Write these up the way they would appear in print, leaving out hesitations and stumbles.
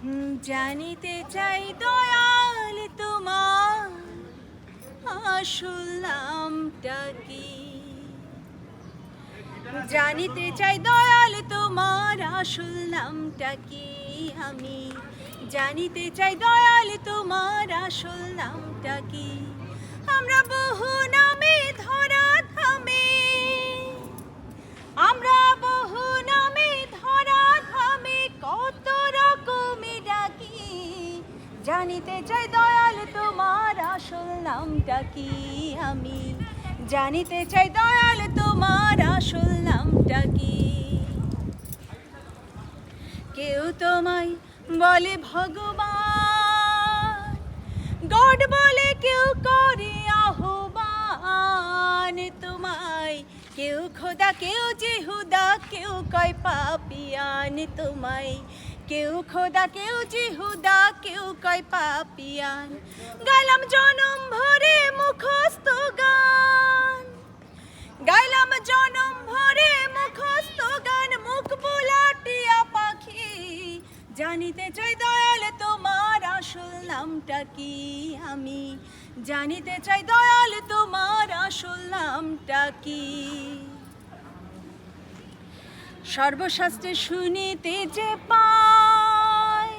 জানিতে চাই দয়াল তোমার আসল নামটা কি। জানিতে চাই দয়াল তোমার আসল নামটা কি। আমি জানিতে চাই দয়াল তোমার আসল নামটা কি। আমরা বহু নামে ধরা ধামে, আমরা বহু নামে ধরা ধামে কত রকমে ডাকি। জানিতে চাই দয়াল তোমার আসল নামটা কি। আমি জানিতে চাই দয়াল তোমার আসল নামটা কি। কেউ তোমায় বলে ভগবান, গড বলে কেউ করে আহ্বান তোমায়। কেউ খোদা কেউ জিহুদা কেউ কয় পাপিয়ান তোমায়। কেউ খোদা কেউ জিহুদা কেউ কয় পাপিয়ান। গাইলাম জনম ভরে মুখস্থ গান, গাইলাম জনম ভরে মুখস্থ গান, মুখ বোলাটিয়া পাখি। জানিতে চাই দয়াল তোমার আসল নামটা কি। আমি জানিতে চাই দয়াল তোমার আসল নামটা কি। সর্বশাস্ত্রে শুনিতে যে পাই,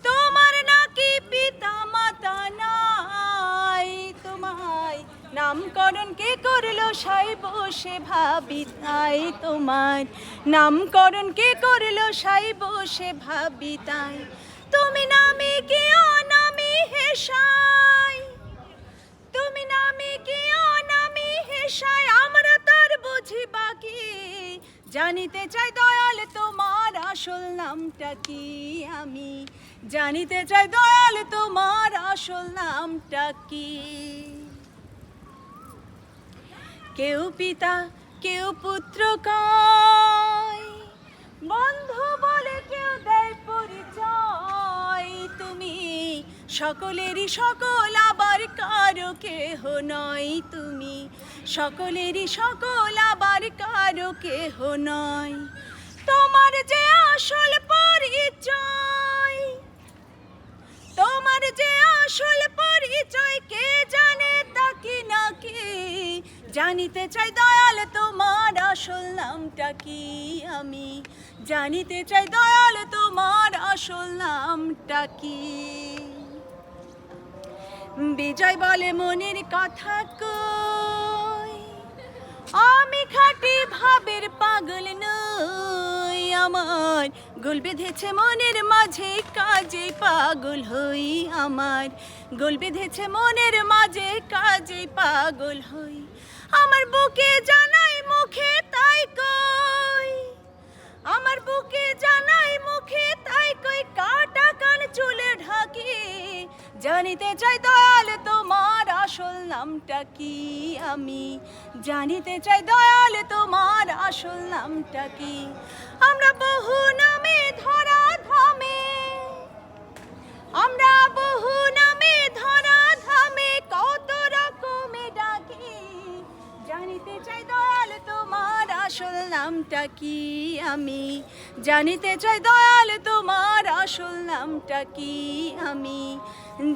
তোমার নাকি পিতা মাতা নাই। তোমায় নামকরণ কে করলো সাই বসে ভাবি তাই। তোমার নামকরণ কে করলো সাই বসে ভাবি তাই। তুমি নামে কি অনামি হেসাই, তুমি নামে কি অনামি হেসাই, আমরা তার বুঝি বাকি। জানিতে চাই দয়াল তোমার আসল নামটা কি। আমি জানিতে চাই দয়াল তোমার আসল নামটা কি। কেউ পিতা কেউ পুত্র কয়, বন্ধু বলে কেউ দেয় পরিচয়। তুমি সকলেরই সকল আবার কারো কেহ নয়। তুমি সকলেরই সকল আবার কারো কেহ নয়। তোমার যে আসল পরিচয়, তোমার যে আসল পরিচয় কে জানে তাকে নাকি। জানিতে চাই দয়াল তোমার আসল নামটা কি। আমি জানিতে চাই দয়াল তোমার আসল নামটা কি। বিজয় বলে মনের কথা কই, আমি খাঁটি ভাবের পাগল নই। আমার গোল বেঁধেছে মনের মাঝে কাজে পাগল হই। আমার গোল বেঁধেছে মনের মাঝে কাজে পাগল হই। আমার বুকে জানাই মুখে তাই কই, আমার বুকে জানাই মুখে তাই কই, কাটা কান চুলে ঢাকি। জানিতে চাই দয়াল তোমার আসল নামটা কি। আমি জানিতে চাই দয়াল তোমার আসল নামটা কি। আমরা বহু নামে ধরা ধামে, আমরা বহু নামে ধরা ধামে কত রকমে ডাকি। জানিতে চাই দয়াল তোমার আসল নামটা কি। আমি জানিতে চাই দয়াল তোমার আসল নামটা কি। আমি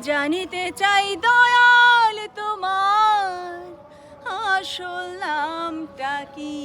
জানিতে চাই দয়াল তোমার আসল নামটা কি।